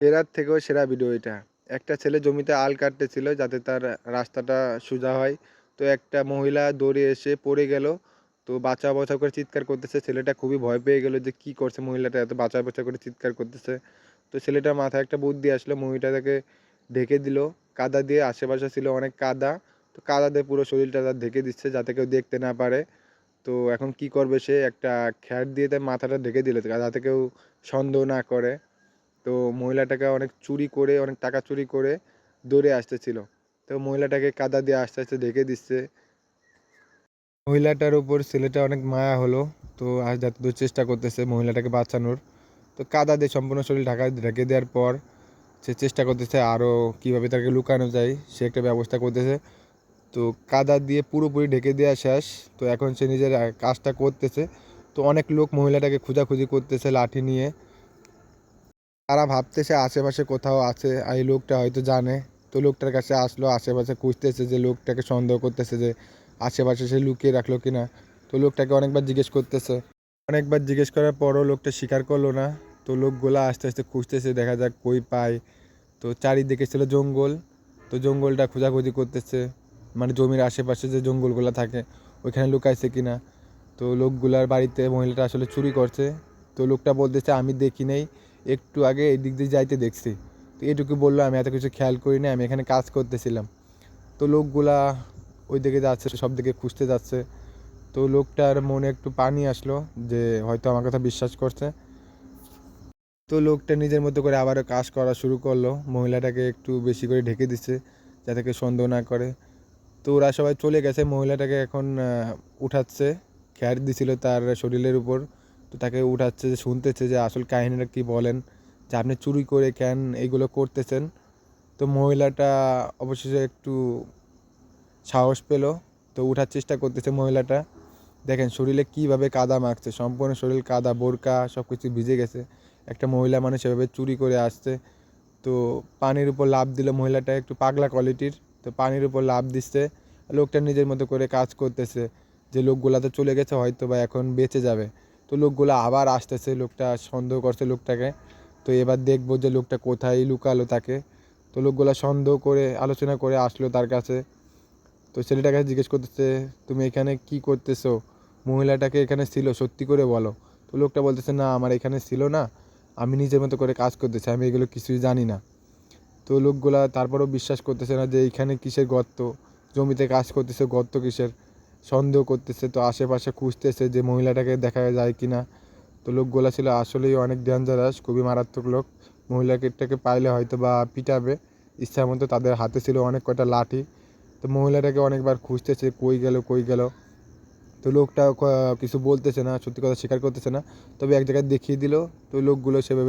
সেরার থেকেও সেরা ভিডিও এটা। একটা ছেলে জমিতে আল কাটতেছিল যাতে তার রাস্তাটা সোজা হয়। তো একটা মহিলা দৌড়ে এসে পড়ে গেল। তো বাঁচাও, বাঁচাও করে চিৎকার করতেছে। ছেলেটা খুবই ভয় পেয়ে গেল যে কি করছে মহিলাটা এত বাঁচাও, বাঁচাও করে চিৎকার করতেছে। তো ছেলেটার মাথায় একটা বুদ্ধি আসলো, মহিলাটাকে ঢেকে দিল কাদা দিয়ে। আশেপাশে ছিল অনেক কাদা। তো কাদা দিয়ে পুরো শরীরটা তার ঢেকে দিচ্ছে যাতে কেউ দেখতে না পারে। তো এখন কি করবে সে? একটা খ্যার দিয়ে তার মাথাটা ঢেকে দিল যাতে কেউ সন্দেহ না করে। তো মহিলাটাকে অনেক টাকা চুরি করে দৌড়ে আসতেছিল। তো মহিলাটাকে কাদা দিয়ে আস্তে, আস্তে ঢেকে দিচ্ছে। মহিলাটার উপর ছেলেটা অনেক মায়া হলো। তো আজ যতদূর চেষ্টা করতেছে মহিলাটাকে বাঁচানোর। তো কাদা দিয়ে সম্পূর্ণ শরীর ঢেকে দেওয়ার পর সে চেষ্টা করতেছে আরও কীভাবে তাকে লুকানো যায় সে একটা ব্যবস্থা করতেছে। তো কাদা দিয়ে পুরোপুরি ঢেকে দেওয়া শেষ। তো এখন সে নিজের কাজটা করতেছে। তো অনেক লোক মহিলাটাকে খোঁজাখুঁজি করতেছে লাঠি নিয়ে। তারা ভাবতেছে আশেপাশে কোথাও আছে, আর এই লোকটা হয়তো জানে। তো লোকটার কাছে আসলো, আশেপাশে খুঁজতেছে যে লোকটাকে সন্দেহ করতেছে যে আশেপাশে সে লুকিয়ে রাখলো কিনা। তো লোকটাকে অনেকবার জিজ্ঞেস করতেছে। অনেকবার জিজ্ঞেস করার পরও লোকটা স্বীকার করলো না। তো লোকগুলা আস্তে আস্তে খুঁজতেছে, দেখা যাক কই পায়। তো চারিদিকে ছিল জঙ্গল। তো জঙ্গলটা খোঁজাখুঁজি করতেছে, মানে জমির আশেপাশে যে জঙ্গলগুলো থাকে ওইখানে লুকাইছে কিনা। তো লোকগুলার বাড়িতে মহিলাটা আসলে চুরি করছে। তো লোকটা বলতেছে আমি দেখি নেই, একটু আগে এই দিক দিয়ে যাইতে দেখছি। তো এটুকু বললো, আমি এত কিছু খেয়াল করি না, আমি এখানে কাজ করতেছিলাম। তো লোকগুলা ওই দিকে যাচ্ছে, সব দিকে খুঁজতে যাচ্ছে। তো লোকটার মনে একটু পানি আসলো যে হয়তো আমার কথা বিশ্বাস করছে। তো লোকটা নিজের মতো করে আবারও কাজ করা শুরু করলো, মহিলাটাকে একটু বেশি করে ঢেকে দিচ্ছে যাতে কেউ সন্দেহ না করে। তো ওরা সবাই চলে গেছে, মহিলাটাকে এখন উঠাচ্ছে। খ্যার দিছিল তার শরীরের উপর। তো তাকে উঠাচ্ছে, যে শুনতেছে যে আসল কাহিনীটা কি বলেন, যে আপনি চুরি করে কেন এইগুলো করতেছেন। তো মহিলাটা অবশেষে একটু সাহস পেল। তো উঠার চেষ্টা করতেছে মহিলাটা। দেখেন শরীরে কীভাবে কাদা মাখছে, সম্পূর্ণ শরীর কাদা, বোরকা সব কিছু ভিজে গেছে। একটা মহিলা মানুষ এভাবে চুরি করে আসছে। তো পানির উপর লাফ দিল মহিলাটা, একটু পাগলা কোয়ালিটির। তো পানির উপর লাফ দিচ্ছে। লোকটা নিজের মতো করে কাজ করতেছে, যে লোকগুলা তো চলে গেছে হয়তো বা এখন বেঁচে যাবে। তো লোকগুলো আবার আসতেছে, লোকটা সন্দেহ করছে লোকটাকে। তো এবার দেখবো যে লোকটা কোথায় লুকালো তাকে। তো লোকগুলা সন্দেহ করে আলোচনা করে আসলো তার কাছে। তো ছেলেটাকে জিজ্ঞেস করতেছে তুমি এখানে কি করতেছো, মহিলাটাকে এখানে ছিল সত্যি করে বলো। তো লোকটা বলতেছে না আমার এখানে ছিল না, আমি নিজের মতো করে কাজ করতেছি, আমি এগুলো কিছুই জানি না। তো লোকগুলা তারপরেও বিশ্বাস করতেছে না যে এইখানে কিসের গর্ত, জমিতে কাজ করতেছে গর্ত কিসের। সন্দেহ করতেছে, তো আশেপাশে খুঁজতেছে যে মহিলাটাকে দেখা যায় কি না। তো লোকগুলা ছিল আসলেই অনেক ডেঞ্জারাস, খুবই মারাত্মক লোক। মহিলাটাকে পাইলে হয়তো বা পিটাবে ইচ্ছা মতো। তাদের হাতে ছিল অনেক কয়টা লাঠি। তো মহিলাটাকে অনেকবার খুঁজতেছে কই গেল কই গেল। তো লোকটা কিছু বলতেছে না, সত্যি কথা স্বীকার করতেছে না। তবে এক জায়গায় দেখিয়ে দিল। তো লোকগুলো সেভাবে